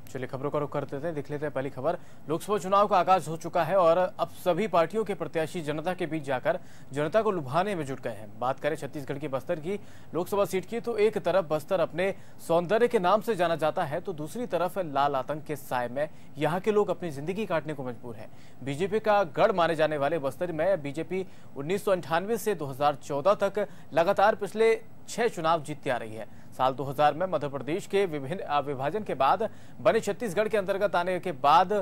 चलिए खबरों का रुख करते थे, देख लेते हैं पहली खबर। लोकसभा चुनाव का आगाज हो चुका है और अब सभी पार्टियों के प्रत्याशी जनता के बीच जाकर जनता को लुभाने में जुट गए हैं। बात करें छत्तीसगढ़ की बस्तर की लोकसभा सीट की, तो एक तरफ बस्तर अपने सौंदर्य के नाम से जाना जाता है, तो दूसरी तरफ लाल आतंक के साए में यहाँ के लोग अपनी जिंदगी काटने को मजबूर है। बीजेपी का गढ़ माने जाने वाले बस्तर में बीजेपी 1998 से 2014 तक लगातार पिछले 6 चुनाव जीतती आ रही है। साल 2000 में मध्य प्रदेश के विभिन्न विभाजन के बाद बने छत्तीसगढ़ के अंतर्गत आने के बाद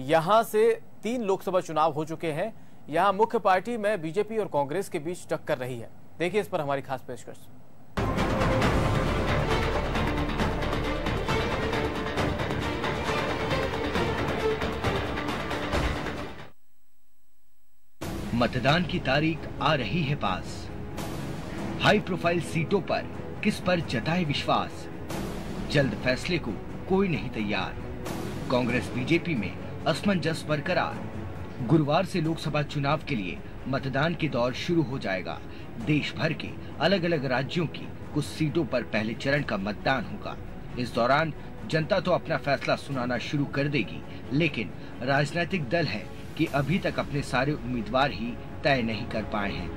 यहां से 3 लोकसभा चुनाव हो चुके हैं। यहां मुख्य पार्टी में बीजेपी और कांग्रेस के बीच टक्कर रही है। देखिए इस पर हमारी खास पेशकश। मतदान की तारीख आ रही है पास। हाई प्रोफाइल सीटों पर किस पर जताए विश्वास, जल्द फैसले को कोई नहीं तैयार। कांग्रेस बीजेपी में असमंजस बरकरार। गुरुवार से लोकसभा चुनाव के लिए मतदान के दौर शुरू हो जाएगा। देश भर के अलग अलग राज्यों की कुछ सीटों पर पहले चरण का मतदान होगा। इस दौरान जनता तो अपना फैसला सुनाना शुरू कर देगी, लेकिन राजनीतिक दल है कि अभी तक अपने सारे उम्मीदवार ही तय नहीं कर पाए हैं।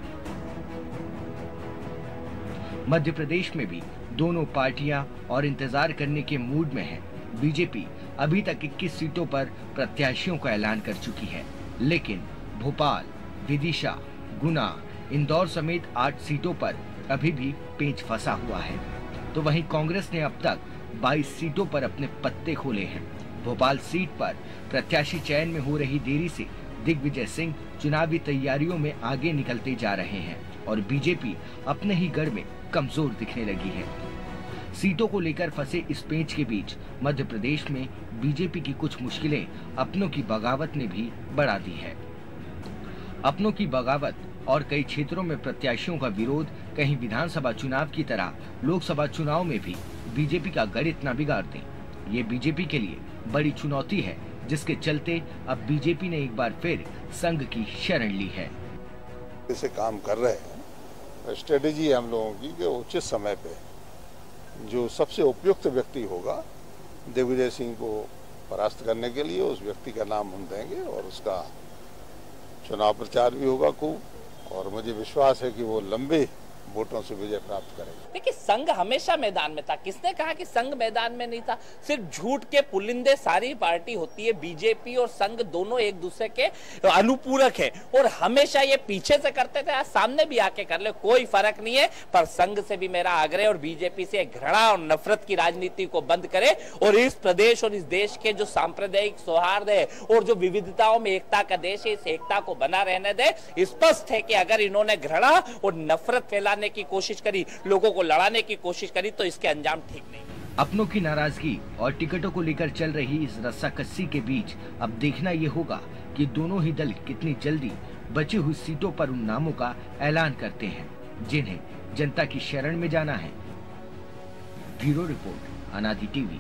मध्य प्रदेश में भी दोनों पार्टियां और इंतजार करने के मूड में हैं। बीजेपी अभी तक 21 सीटों पर प्रत्याशियों का ऐलान कर चुकी है, लेकिन भोपाल, विदिशा, गुना, इंदौर समेत 8 सीटों पर अभी भी पेंच फंसा हुआ है। तो वहीं कांग्रेस ने अब तक 22 सीटों पर अपने पत्ते खोले हैं। भोपाल सीट पर प्रत्याशी चयन में हो रही देरी से दिग्विजय सिंह चुनावी तैयारियों में आगे निकलते जा रहे हैं और बीजेपी अपने ही गढ़ में कमजोर दिखने लगी है। सीटों को लेकर फंसे इस पेंच के बीच मध्य प्रदेश में बीजेपी की कुछ मुश्किलें अपनों की बगावत ने भी बढ़ा दी है। अपनों की बगावत और कई क्षेत्रों में प्रत्याशियों का विरोध कहीं विधानसभा चुनाव की तरह लोकसभा चुनाव में भी बीजेपी का गणित न बिगाड़ दें। ये बीजेपी के लिए बड़ी चुनौती है, जिसके चलते अब बीजेपी ने एक बार फिर संघ की शरण ली है। इसे काम कर रहे हैं। स्ट्रेटेजी है हम लोगों की कि उचित समय पे जो सबसे उपयुक्त व्यक्ति होगा दिग्विजय सिंह को परास्त करने के लिए उस व्यक्ति का नाम हम देंगे और उसका चुनाव प्रचार भी होगा खूब, और मुझे विश्वास है कि वो लंबे वोटों से विजय प्राप्त करेगा। देखिए, संघ हमेशा मैदान में था। किसने कहा कि संघ मैदान में नहीं था? सिर्फ झूठ के पुलिंदे सारी पार्टी होती है। बीजेपी और संघ दोनों एक दूसरे के अनुपूरक है और हमेशा ये पीछे से करते थे, आज सामने भी आके कर ले, कोई फर्क नहीं है। पर संघ से भी मेरा आग्रह और बीजेपी से घृणा और नफरत की राजनीति को बंद करे और इस प्रदेश और इस देश के जो सांप्रदायिक सौहार्द है और जो विविधताओं में एकता का देश है, इस एकता को बना रहने दे। स्पष्ट है कि अगर इन्होंने घृणा और नफरत फैलाने की कोशिश करी, लोगों को लड़ाने की कोशिश करी, तो इसके अंजाम ठीक नहीं। अपनों की नाराजगी और टिकटों को लेकर चल रही इस रस्साकस्सी के बीच अब देखना ये होगा कि दोनों ही दल कितनी जल्दी बची हुई सीटों पर उन नामों का ऐलान करते हैं जिन्हें जनता की शरण में जाना है। ब्यूरो रिपोर्ट, अनादि टीवी।